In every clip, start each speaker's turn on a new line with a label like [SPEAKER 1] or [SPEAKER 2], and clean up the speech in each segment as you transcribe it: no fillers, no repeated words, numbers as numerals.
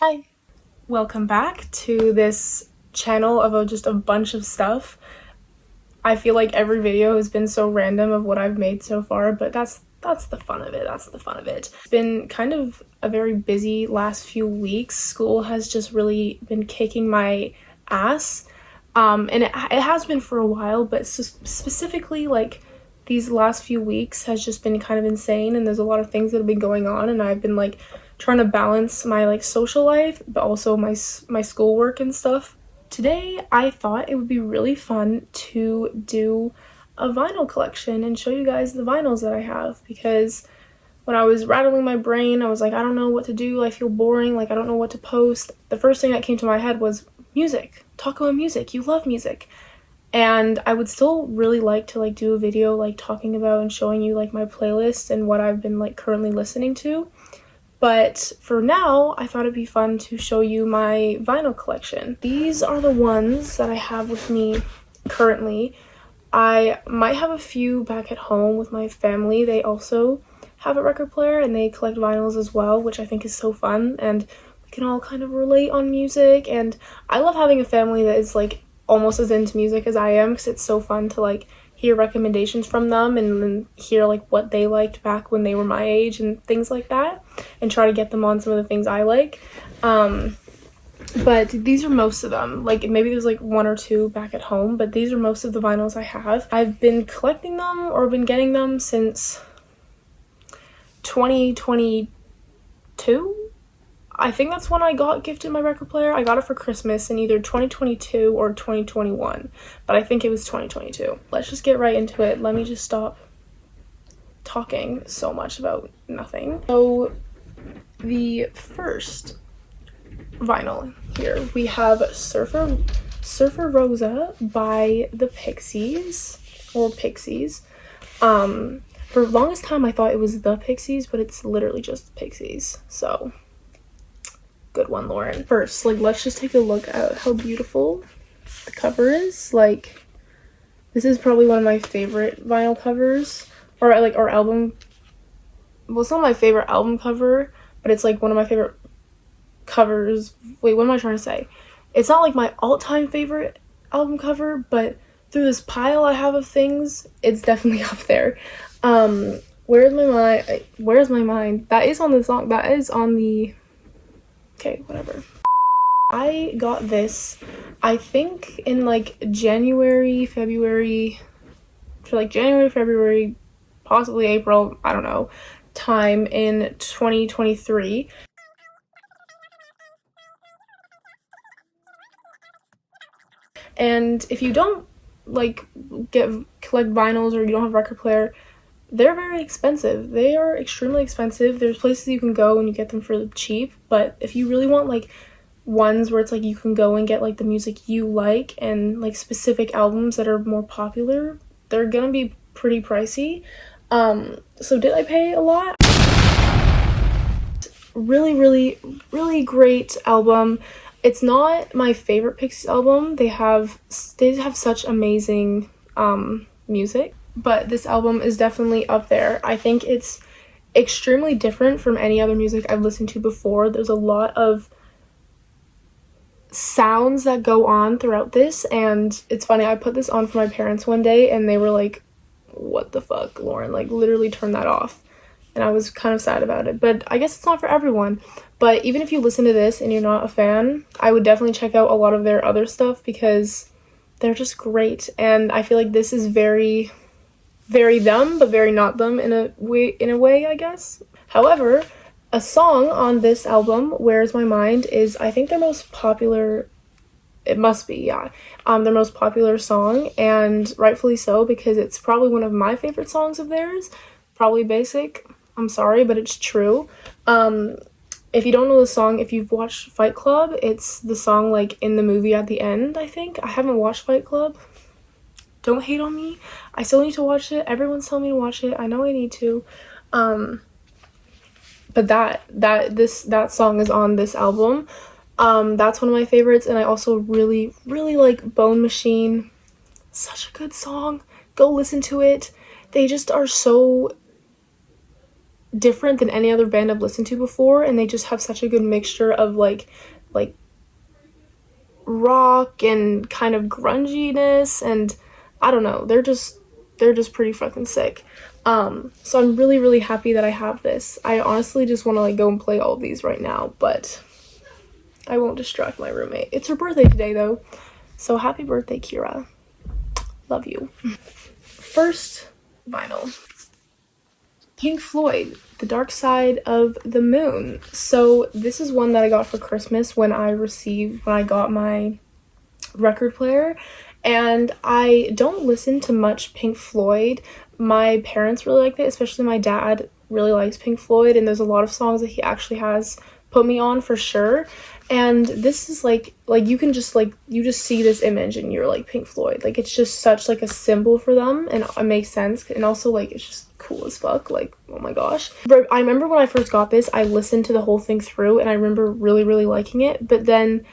[SPEAKER 1] Hi, welcome back to this channel of just a bunch of stuff. I feel like every video has been so random of what I've made so far, but that's the fun of it. That's the fun of it. It's been kind of a very busy last few weeks. School has just really been kicking my ass, and it has been for a while, but specifically like these last few weeks has just been kind of insane, and there's a lot of things that have been going on, and I've been like trying to balance my like social life but also my schoolwork and stuff. Today I thought it would be really fun to do a vinyl collection and show you guys the vinyls that I have, because when I was rattling my brain I was like, I don't know what to do, I feel boring, like I don't know what to post. The first thing that came to my head was music. Talk about music. You love music. And I would still really like to like do a video like talking about and showing you like my playlist and what I've been like currently listening to. But for now, I thought it'd be fun to show you my vinyl collection. These are the ones that I have with me currently. I might have a few back at home with my family. They also have a record player and they collect vinyls as well, which I think is so fun. And we can all kind of relate on music. And I love having a family that is like almost as into music as I am, because it's so fun to like hear recommendations from them and then hear like what they liked back when they were my age and things like that, and try to get them on some of the things I like. But these are most of them. Like maybe there's like one or two back at home, but these are most of the vinyls I have. I've been collecting them or been getting them since 2022. I think that's when I got gifted my record player. I got it for Christmas in either 2022 or 2021, but I think it was 2022. Let's just get right into it. Let me just stop talking so much about nothing. So the first vinyl here, we have Surfer Rosa by the Pixies, or Pixies. For the longest time I thought it was the Pixies, but it's literally just the Pixies. So good one, Lauren. First, like, let's just take a look at how beautiful the cover is. Like, this is probably one of my favorite vinyl covers, or like, or album. Well, it's not my favorite album cover, but it's like one of my favorite covers. Wait, what am I trying to say? It's not like my all-time favorite album cover, but through this pile I have of things, it's definitely up there. Where's my mind? That is on the song. That is on the. Okay, whatever. I got this, I think, in like January, February, possibly April, I don't know, time in 2023. And if you don't like collect vinyls, or you don't have a record player, they're very expensive. They are extremely expensive. There's places you can go and you get them for cheap, but if you really want like ones where it's like you can go and get like the music you like and like specific albums that are more popular, they're gonna be pretty pricey. So did I pay a lot? Really great album. It's not my favorite Pixies album. They have such amazing music, but this album is definitely up there. I think it's extremely different from any other music I've listened to before. There's a lot of sounds that go on throughout this, and it's funny, I put this on for my parents one day and they were like, what the fuck, Lauren, like literally turn that off. And I was kind of sad about it, but I guess it's not for everyone. But even if you listen to this and you're not a fan, I would definitely check out a lot of their other stuff, because they're just great. And I feel like this is very them, but very not them in a way, I guess. However, a song on this album, Where's My Mind, is I think their most popular. It must be, yeah. Their most popular song, and rightfully so, because it's probably one of my favorite songs of theirs. Probably basic. I'm sorry, but it's true. If you don't know the song, if you've watched Fight Club, it's the song like in the movie at the end, I think. I haven't watched Fight Club. Don't hate on me. I still need to watch it. Everyone's telling me to watch it. I know I need to. But that song is on this album. That's one of my favorites, and I also really like Bone Machine. Such a good song. Go listen to it. They just are so different than any other band I've listened to before, and they just have such a good mixture of like rock and kind of grunginess, and I don't know, they're just pretty fucking sick. So I'm really, really happy that I have this. I honestly just want to like go and play all of these right now, but I won't distract my roommate. It's her birthday today though, so happy birthday, Kira. Love you. First vinyl, Pink Floyd, The Dark Side of the Moon. So this is one that I got for Christmas when I got my record player, and I don't listen to much Pink Floyd. My parents really like it, especially my dad really likes Pink Floyd, and there's a lot of songs that he actually has put me on for sure. And this is like you can just like, you just see this image and you're like, Pink Floyd, like it's just such like a symbol for them, and it makes sense, and also like it's just cool as fuck, like oh my gosh. But I remember when I first got this, I listened to the whole thing through, and I remember really, really liking it, but then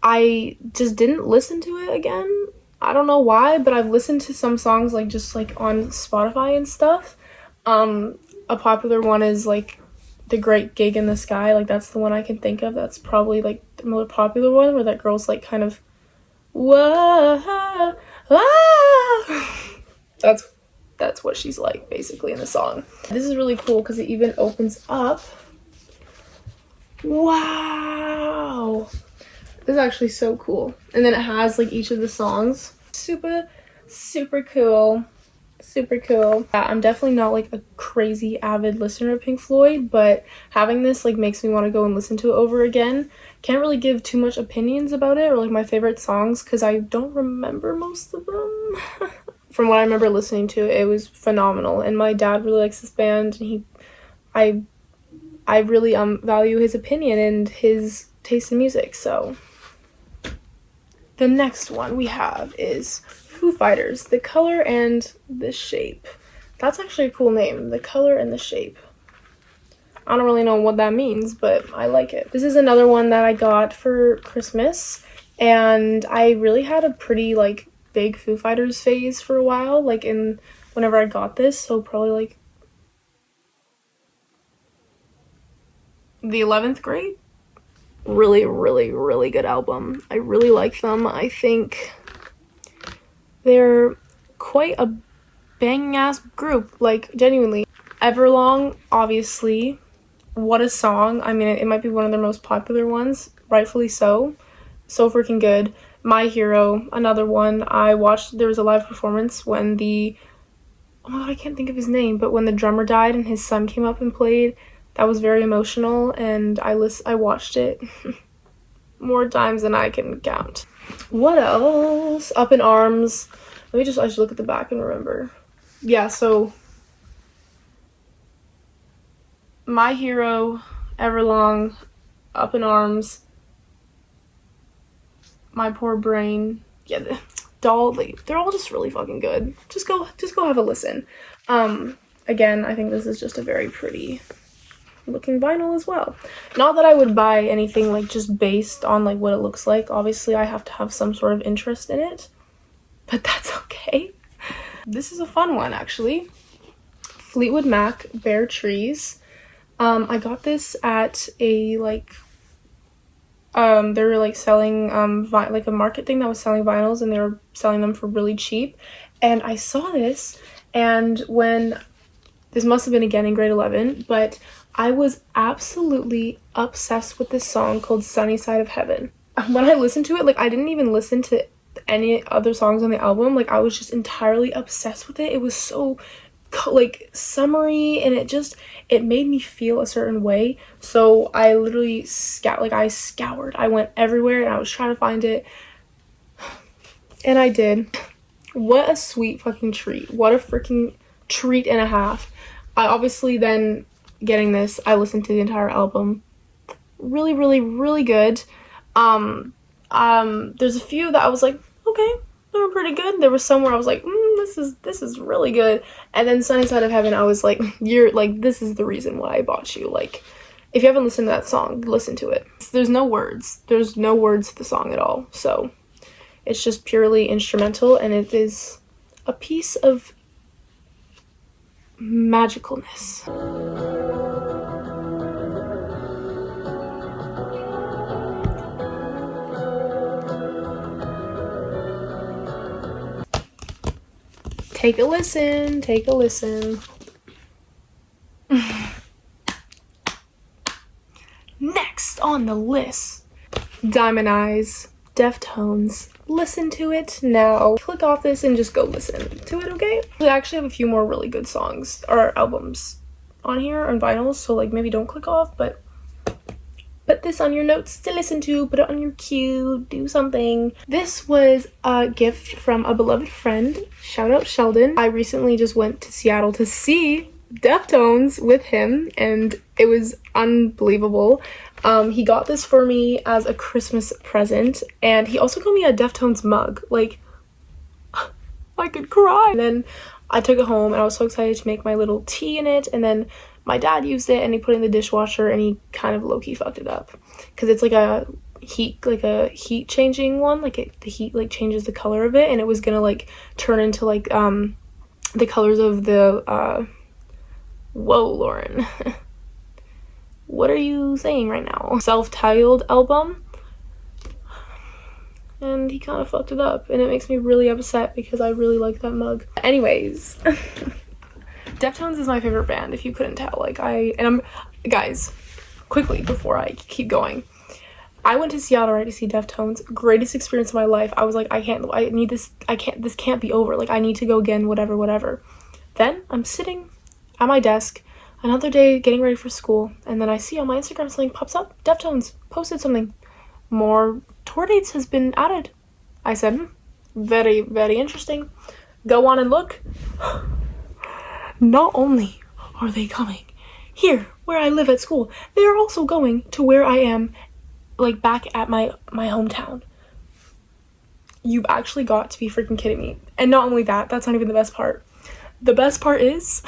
[SPEAKER 1] I just didn't listen to it again. I don't know why, but I've listened to some songs like just like on Spotify and stuff. A popular one is like The Great Gig in the Sky, like that's the one I can think of. That's probably like the more popular one, where that girl's like kind of whoa, ah. That's what she's like basically in the song. This is really cool because it even opens up. Wow, this is actually so cool. And then it has like each of the songs. Super cool. Super cool. I'm definitely not like a crazy avid listener of Pink Floyd, but having this like makes me want to go and listen to it over again. Can't really give too much opinions about it or like my favorite songs because I don't remember most of them. From what I remember listening to, it was phenomenal, and my dad really likes this band, and I really value his opinion and his taste in music. So the next one we have is Foo Fighters, The Color and the Shape. That's actually a cool name, The Color and the Shape. I don't really know what that means, but I like it. This is another one that I got for Christmas, and I really had a pretty like big Foo Fighters phase for a while, like whenever I got this, so probably like the 11th grade. Really, really, really good album. I really like them. I think they're quite a banging ass group, like genuinely. Everlong, obviously, what a song. I mean, it might be one of their most popular ones, rightfully so freaking good. My Hero, another one. I watched, there was a live performance when oh my god, I can't think of his name, but when the drummer died and his son came up and played, that was very emotional, and I watched it more times than I can count. What else? Up in Arms. I should look at the back and remember. Yeah, so My Hero, Everlong, Up in Arms, My Poor Brain. Yeah, Doll, they're all just really fucking good. Just go have a listen. Again, I think this is just a very pretty looking vinyl as well. Not that I would buy anything like just based on like what it looks like. Obviously I have to have some sort of interest in it, but that's okay. This is a fun one actually. Fleetwood Mac, Bare Trees. I got this at a like they were like selling like a market thing that was selling vinyls, and they were selling them for really cheap, and I saw this, and this must have been again in grade 11, but I was absolutely obsessed with this song called Sunny Side of Heaven. When I listened to it, like I didn't even listen to any other songs on the album, like I was just entirely obsessed with it. It was so like summery, and it made me feel a certain way. So I literally scoured. I went everywhere and I was trying to find it, and I did. What a sweet fucking treat. What a freaking treat and a half. I obviously then getting this, I listened to the entire album. Really, really, really good. There's a few that I was like, okay, they were pretty good. There was some where I was like, this is really good. And then Sunny Side of Heaven, I was like, this is the reason why I bought you. Like, if you haven't listened to that song, listen to it. There's no words. There's no words to the song at all. So it's just purely instrumental, and it is a piece of magicalness. Take a listen, take a listen. Next on the list, Diamond Eyes, Deftones. Listen to it now. Click off this and just go listen to it, okay? I actually have a few more really good songs or albums on here on vinyls, so like maybe don't click off, but put this on your notes to listen to, put it on your queue, do something. This was a gift from a beloved friend. Shout out Sheldon. I recently just went to Seattle to see Deftones with him, and it was unbelievable. He got this for me as a Christmas present, and he also got me a Deftones mug. Like, I could cry. And then I took it home, and I was so excited to make my little tea in it, and then my dad used it, and he put it in the dishwasher, and he kind of low-key fucked it up. Because it's like a heat changing one, like the heat like changes the color of it, and it was gonna like turn into like the colors of the whoa, Lauren. What are you saying right now? Self-titled album. And he kind of fucked it up, and it makes me really upset because I really like that mug. Anyways, Deftones is my favorite band, if you couldn't tell. Like, guys, quickly before I keep going, I went to Seattle, right, to see Deftones. Greatest experience of my life. I was like, this can't be over. Like, I need to go again, whatever. Then I'm sitting at my desk another day getting ready for school, and then I see on my Instagram something pops up. Deftones posted something. More tour dates has been added. I said, very, very interesting. Go on and look. Not only are they coming here where I live at school, they are also going to where I am, like back at my hometown. You've actually got to be freaking kidding me. And not only that, that's not even the best part. The best part is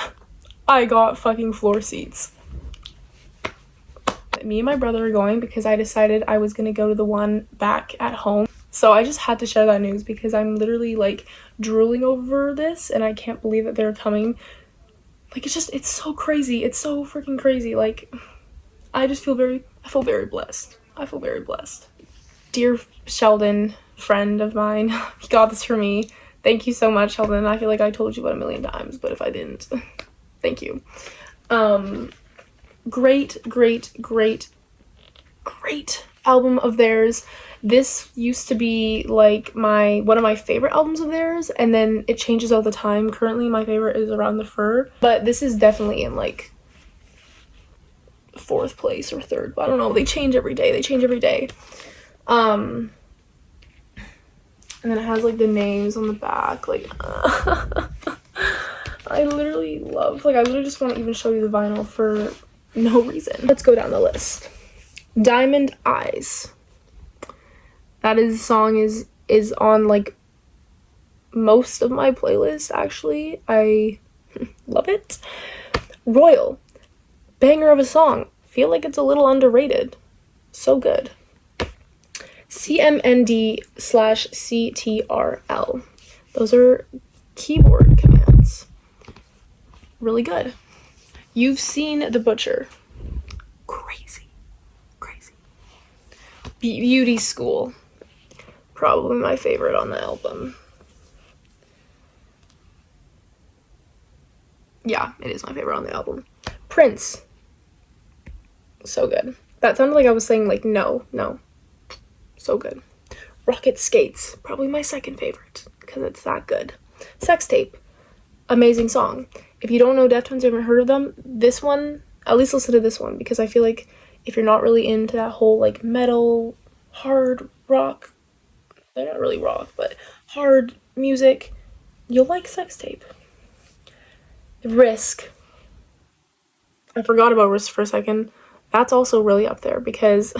[SPEAKER 1] I got fucking floor seats. Me and my brother are going because I decided I was gonna go to the one back at home. So I just had to share that news because I'm literally like drooling over this, and I can't believe that they're coming. Like, it's so crazy. It's so freaking crazy. Like, I feel very blessed. I feel very blessed. Dear Sheldon, friend of mine, he got this for me. Thank you so much, Sheldon. I feel like I told you about 1,000,000 times, but if I didn't, thank you. Great album of theirs. This used to be like one of my favorite albums of theirs, and then it changes all the time. Currently my favorite is Around the Fur, but this is definitely in like 4th place or 3rd, but I don't know, they change every day. And then it has like the names on the back, like I literally just want to even show you the vinyl for no reason. Let's go down the list. Diamond Eyes. That song is on like most of my playlists, actually. I love it. Royal. Banger of a song. Feel like it's a little underrated. So good. CMND/CTRL. Those are keyboard commands. Really good. You've Seen the Butcher. Crazy. Beauty School. Probably my favorite on the album. Yeah, it is my favorite on the album. Prince. So good. That sounded like I was saying like no. So good. Rocket Skates. Probably my 2nd favorite because it's that good. Sex Tape. Amazing song. If you don't know Deftones, you haven't heard of them, this one, at least listen to this one, because I feel like if you're not really into that whole like metal, hard rock, they're not really rock, but hard music, you'll like Sex Tape. Risk. I forgot about Risk for a second. That's also really up there because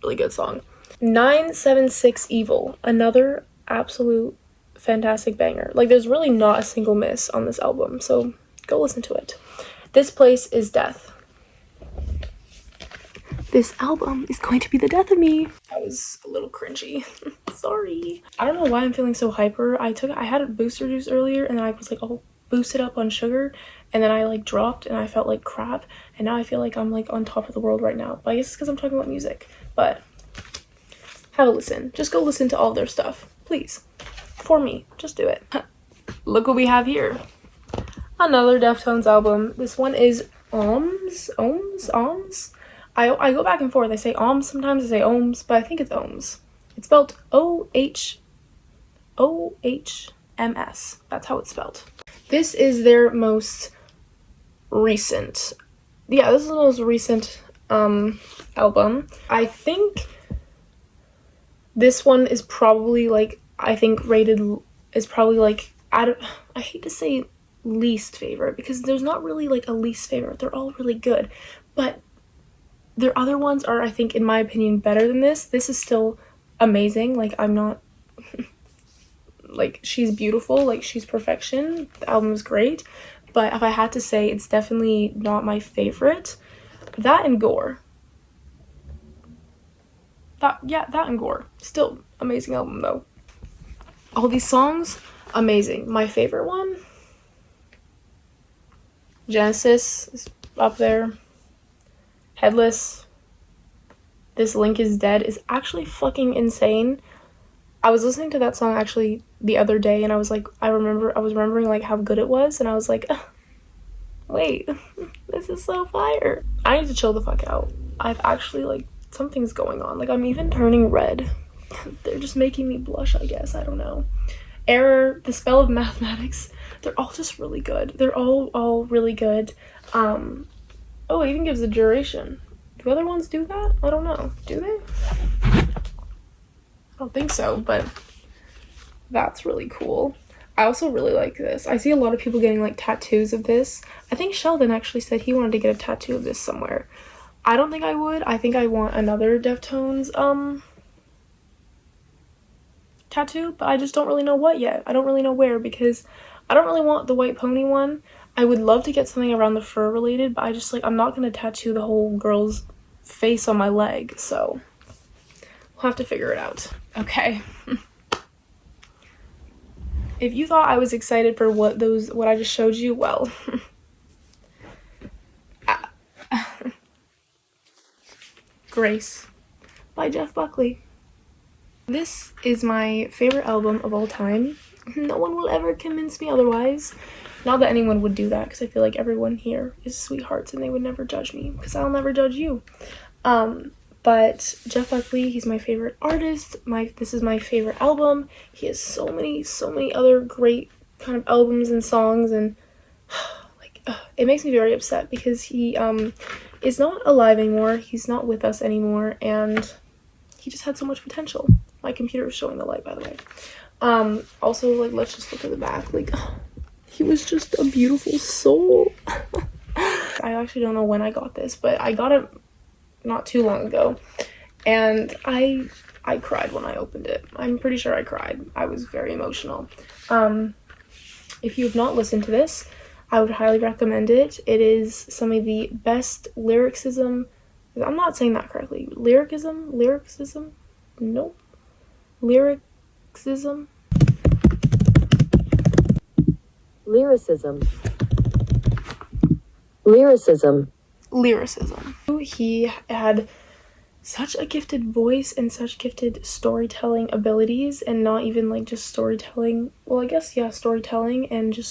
[SPEAKER 1] really good song. 976 Evil. Another absolute fantastic banger. Like, there's really not a single miss on this album, so go listen to it. This Place Is Death. This album is going to be the death of me. That was a little cringy. Sorry. I don't know why I'm feeling so hyper. I had a booster juice earlier, and then I was like, oh, boost it up on sugar, and then I like dropped, and I felt like crap, and now I feel like I'm like on top of the world right now. But I guess it's because I'm talking about music. But have a listen. Just go listen to all their stuff, please. for me. Just do it. Look what we have here. Another Deftones album. This one is Ohms. I go back and forth. I say Ohms sometimes, I say Ohms, but I think it's Ohms. It's spelled O-H-M-S. That's how it's spelled. This is their most recent. Yeah, this is the most recent album. I think this one is probably like, I think rated is probably like, I hate to say least favorite because there's not really like a least favorite. They're all really good, but their other ones are, I think, in my opinion, better than this. This is still amazing. Like, I'm not like, she's beautiful, like she's perfection. The album is great, but if I had to say, it's definitely not my favorite. That and Gore. That and Gore. Still amazing album though. All these songs, amazing. My favorite one, Genesis is up there. Headless. This Link is Dead is actually fucking insane. I was listening to that song actually the other day and I was like, I was remembering like how good it was and I was like, wait, this is so fire. I need to chill the fuck out. I've actually like, something's going on. Like, I'm even turning red. They're just making me blush, I guess. I don't know. Error, The Spell of Mathematics. They're all just really good. They're all really good. Oh, it even gives the duration. Do other ones do that? I don't know. Do they? I don't think so, but that's really cool. I also really like this. I see a lot of people getting like tattoos of this. I think Sheldon actually said he wanted to get a tattoo of this somewhere. I don't think I would. I think I want another Deftones tattoo, but I just don't really know what yet. I don't really know where because I don't really want the white pony one. I would love to get something around the fur related, but I just like, I'm not going to tattoo the whole girl's face on my leg, so we'll have to figure it out. Okay. If you thought I was excited for what I just showed you, well, Grace by Jeff Buckley. This is my favorite album of all time. No one will ever convince me otherwise. Not that anyone would do that, because I feel like everyone here is sweethearts and they would never judge me, because I'll never judge you. But Jeff Buckley, he's my favorite artist. This is my favorite album. He has so many other great kind of albums and songs, and it makes me very upset because he is not alive anymore. He's not with us anymore, and he just had so much potential. My computer is showing the light, by the way. Also, like, let's just look at the back. Like, he was just a beautiful soul. I actually don't know when I got this, but I got it not too long ago, and I cried when I opened it. I'm pretty sure I cried. I was very emotional. If you have not listened to this, I would highly recommend it. It is some of the best lyricism. I'm not saying that correctly. Lyricism? Nope. Lyricism. He had such a gifted voice and such gifted storytelling abilities, and not even like just storytelling. Well, I guess, yeah, storytelling, and he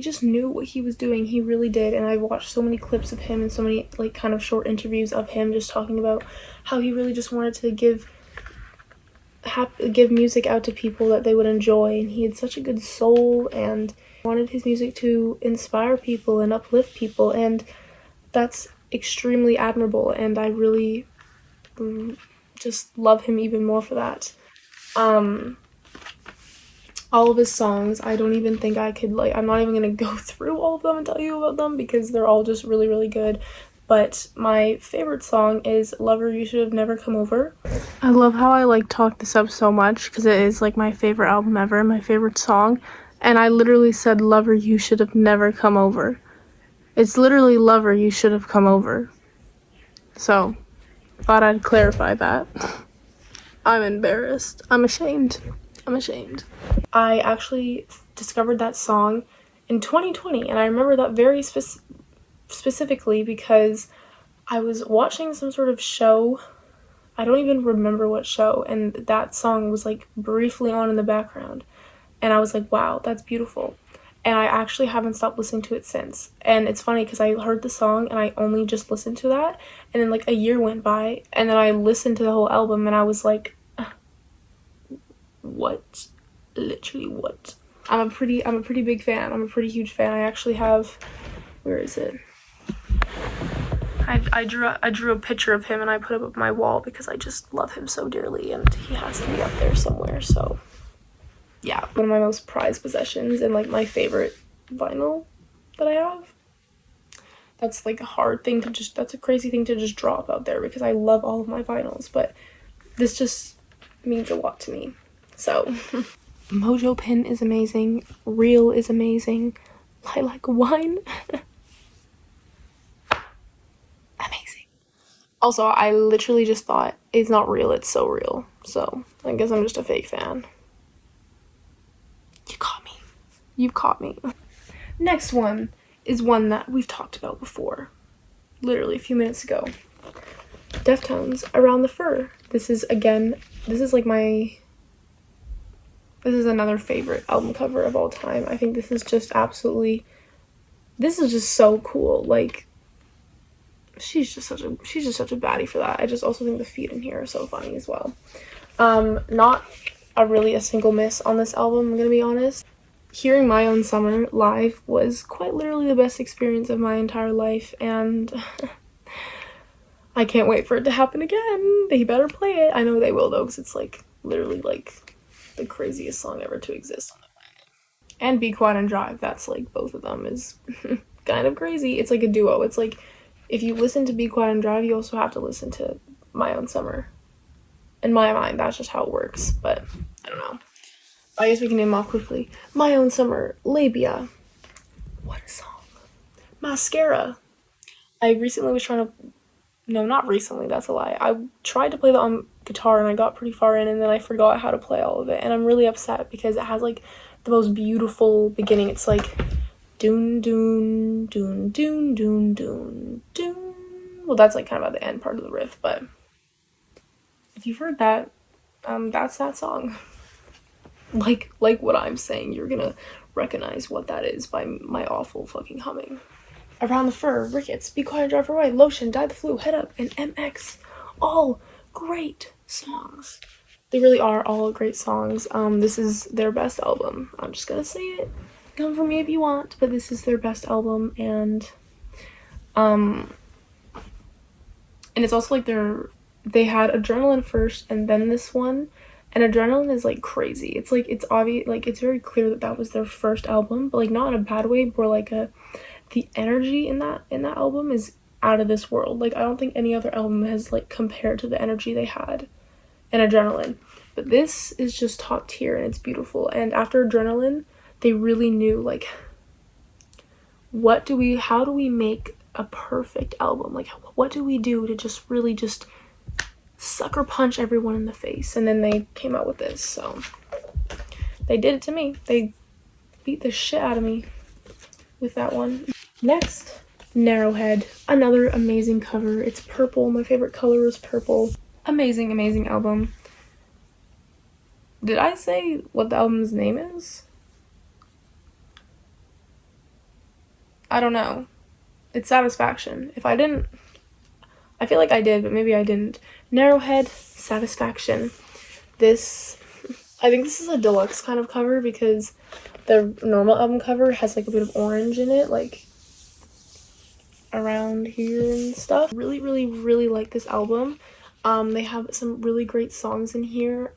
[SPEAKER 1] just knew what he was doing. He really did. And I watched so many clips of him and so many like kind of short interviews of him just talking about how he really just wanted to give music out to people that they would enjoy, and he had such a good soul and wanted his music to inspire people and uplift people, and that's extremely admirable, and I really just love him even more for that. All of his songs, I don't even think I could, like, I'm not even gonna go through all of them and tell you about them because they're all just really, really good. But my favorite song is Lover, You Should Have Never Come Over. I love how I like talk this up so much because it is like my favorite album ever, my favorite song. And I literally said, Lover, You Should Have Never Come Over. It's literally Lover, You Should Have Come Over. So, thought I'd clarify that. I'm embarrassed. I'm ashamed. I actually discovered that song in 2020, and I remember that very specifically because I was watching some sort of show I don't even remember what show, and that song was like briefly on in the background, and I was like, wow, that's beautiful. And I actually haven't stopped listening to it since. And it's funny because I heard the song and I only just listened to that, and then like a year went by, and then I listened to the whole album, and I was like, what? Literally what? I'm a pretty big fan. I'm a pretty huge fan. I actually have, where is it? I drew a picture of him and I put it up on my wall because I just love him so dearly, and he has to be up there somewhere. So yeah, one of my most prized possessions and like my favorite vinyl that I have. That's like a hard thing to just, that's a crazy thing to just drop out there because I love all of my vinyls, but this just means a lot to me. So Mojo Pin is amazing. Real is amazing. Lilac Wine. Amazing. Also, I literally just thought, it's not real, it's so real. So I guess I'm just a fake fan. You caught me. You caught me. Next one is one that we've talked about before. Literally a few minutes ago. Deftones, Around the Fur. This is another favorite album cover of all time. I think this is just so cool. Like, she's just such a baddie for that. I just also think the feet in here are so funny as well. Not a single miss on this album, I'm gonna be honest. Hearing My Own Summer live was quite literally the best experience of my entire life, and I can't wait for it to happen again. They better play it. I know they will though, because it's like literally like the craziest song ever to exist on the planet. And Be Quiet and Drive, that's like both of them is kind of crazy. It's like a duo. It's like if you listen to Be Quiet and Drive, you also have to listen to My Own Summer. In my mind, that's just how it works, but I don't know. I guess we can name off quickly. My Own Summer, Labia. What a song. Mascara. I recently was trying to, no, not recently, that's a lie. I tried to play that on guitar and I got pretty far in, and then I forgot how to play all of it, and I'm really upset because it has like the most beautiful beginning. It's like doon doon doon doon doon doon doon. Well, that's like kind of at the end part of the riff, but if you've heard that, that's that song. Like what I'm saying, you're gonna recognize what that is by my awful fucking humming. Around the Fur, Rickets, Be Quiet, Drive Away, Lotion, Die the Flu, Head Up, and MX. All great songs. They really are all great songs. This is their best album. I'm just gonna say it. Come for me if you want, but this is their best album, and it's also like they had Adrenaline first and then this one. And Adrenaline is like crazy. It's like, it's obvious, like it's very clear that was their first album, but like not in a bad way, but like the energy in that album is out of this world. Like I don't think any other album has like compared to the energy they had in Adrenaline. But this is just top tier and it's beautiful. And after Adrenaline, they really knew like how do we make a perfect album? Like what do we do to just really just sucker punch everyone in the face? And then they came out with this, so they did it to me. They beat the shit out of me with that one. Next, Narrowhead, another amazing cover. It's purple. My favorite color is purple. Amazing album. Did I say what the album's name is? I don't know. It's Satisfaction. If I didn't, I feel like I did, but maybe I didn't. Narrowhead, Satisfaction. I think this is a deluxe kind of cover because the normal album cover has like a bit of orange in it, like around here and stuff. Really like this album. They have some really great songs in here.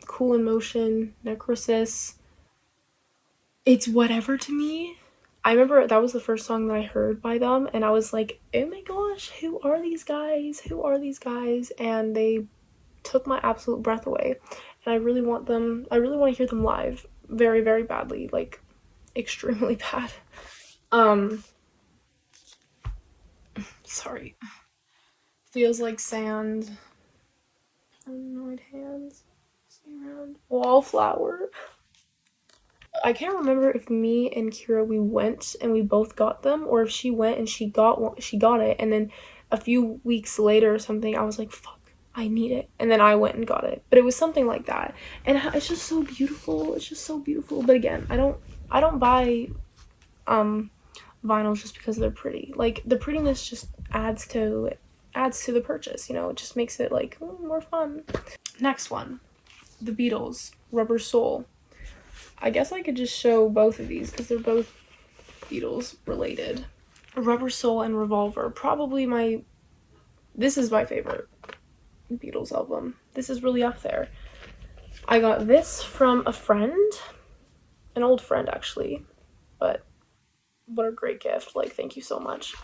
[SPEAKER 1] Cool in Motion, Necrosis. It's Whatever to me. I remember that was the first song that I heard by them, and I was like, oh my gosh, who are these guys? And they took my absolute breath away, and I really want to hear them live very, very badly, like extremely bad. Sorry. Feels Like Sand. Annoyed Hands. See around. Wallflower. I can't remember if me and Kira, we went and we both got them, or if she went and she got it, and then a few weeks later or something, I was like, fuck, I need it. And then I went and got it. But it was something like that. And it's just so beautiful. It's just so beautiful. But again, I don't buy vinyls just because they're pretty. Like, the prettiness just adds to the purchase, you know. It just makes it like more fun. Next one, the Beatles, Rubber Soul. I guess I could just show both of these because they're both Beatles related. Rubber Soul and Revolver, probably this is my favorite Beatles album. This is really up there. I got this from a friend, an old friend actually, but what a great gift. Like, thank you so much.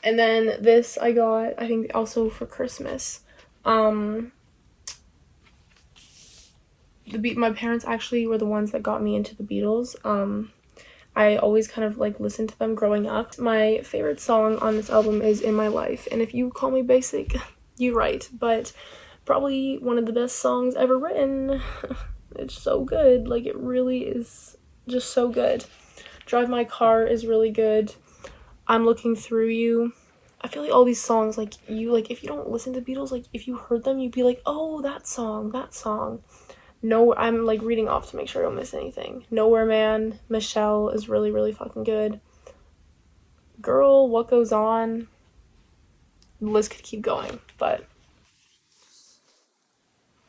[SPEAKER 1] And then this I got, I think, also for Christmas. My parents actually were the ones that got me into the Beatles. I always kind of like listened to them growing up. My favorite song on this album is In My Life, and if you call me basic, you're right, but probably one of the best songs ever written. It's so good. Like, it really is just so good. Drive My Car is really good. I'm Looking Through You. I feel like all these songs, like, if you don't listen to Beatles, like, if you heard them, you'd be like, oh, that song. No, I'm like reading off to make sure I don't miss anything. Nowhere Man, Michelle is really, really fucking good. Girl, What Goes On. The list could keep going, but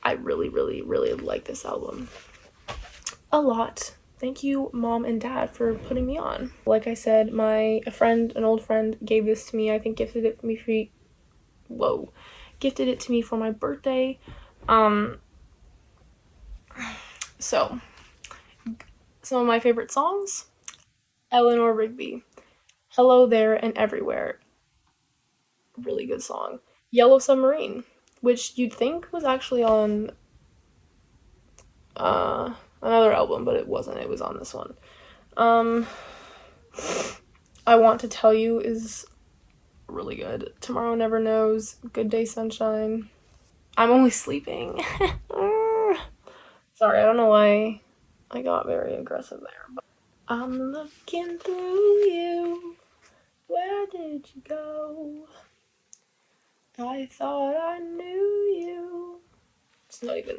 [SPEAKER 1] I really, really, really like this album a lot. Thank you, Mom and Dad, for putting me on. Like I said, an old friend gave this to me. I think gifted it to me for my birthday. So, some of my favorite songs, Eleanor Rigby, Hello There and Everywhere, really good song. Yellow Submarine, which you'd think was actually on another album, but it wasn't. It was on this one. I Want to Tell You is really good. Tomorrow Never Knows, Good Day Sunshine, I'm Only Sleeping. Sorry, I don't know why I got very aggressive there. But I'm looking through you. Where did you go? I thought I knew you. It's not even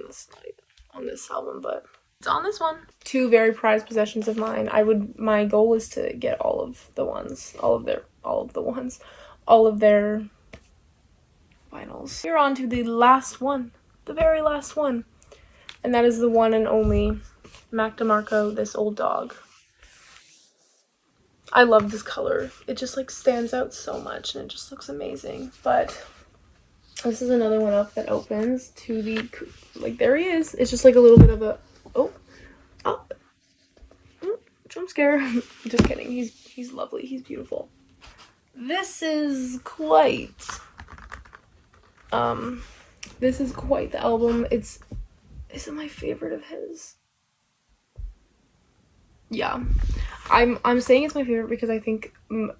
[SPEAKER 1] on this album, but it's on this one. Two very prized possessions of mine. My goal is to get all of their vinyls. We're on to the last one, the very last one. And that is the one and only Mac DeMarco, This Old Dog. I love this color. It just like stands out so much and it just looks amazing. But this is another one up that opens to the, like, there he is. It's just like a little bit of a, jump scare. Just kidding. He's lovely. He's beautiful. This is quite the album. Isn't my favorite of his. Yeah, I'm saying it's my favorite because I think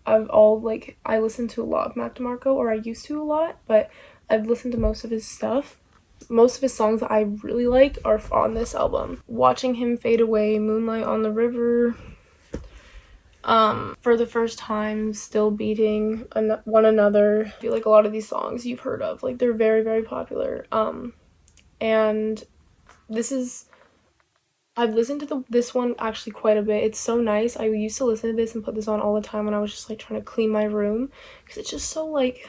[SPEAKER 1] I listen to a lot of Mac DeMarco, or I used to a lot, but I've listened to most of his stuff. Most of his songs that I really like are on this album. Watching Him Fade Away, Moonlight on the River, For the First Time, Still Beating One Another. I feel like a lot of these songs you've heard of, like, they're very, very popular. And I've listened to this one actually quite a bit. It's so nice. I used to listen to this and put this on all the time when I was just like trying to clean my room, because it's just so like,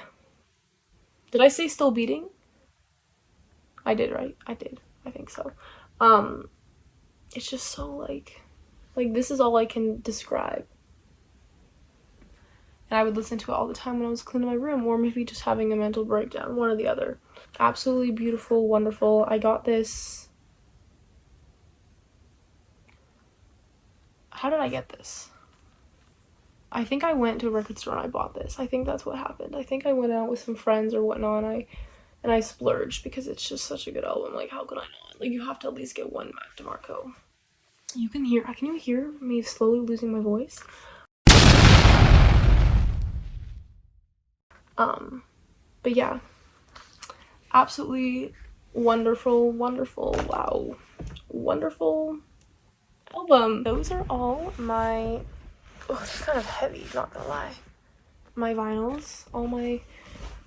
[SPEAKER 1] did I say Still Beating? I did, right? I did. I think so. It's just so like this is all I can describe. And I would listen to it all the time when I was cleaning my room, or maybe just having a mental breakdown, one or the other. Absolutely beautiful, wonderful. I got this. How did I get this? I think I went to a record store and I bought this. I think that's what happened. I think I went out with some friends or whatnot, and I splurged because it's just such a good album. Like, how could I not? Like, you have to at least get one Mac DeMarco. Can you hear me slowly losing my voice? But yeah, absolutely wonderful, wow, wonderful album. Those are all my, it's kind of heavy, not gonna lie, my vinyls, all my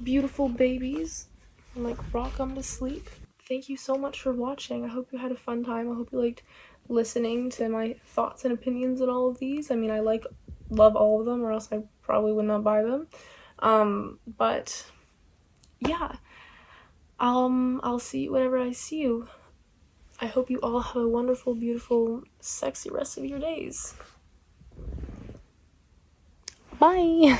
[SPEAKER 1] beautiful babies. and like rock 'em to sleep. Thank you so much for watching. I hope you had a fun time. I hope you liked listening to my thoughts and opinions on all of these. I mean, I love all of them, or else I probably would not buy them. But yeah, I'll see you whenever I see you. I hope you all have a wonderful, beautiful, sexy rest of your days. Bye!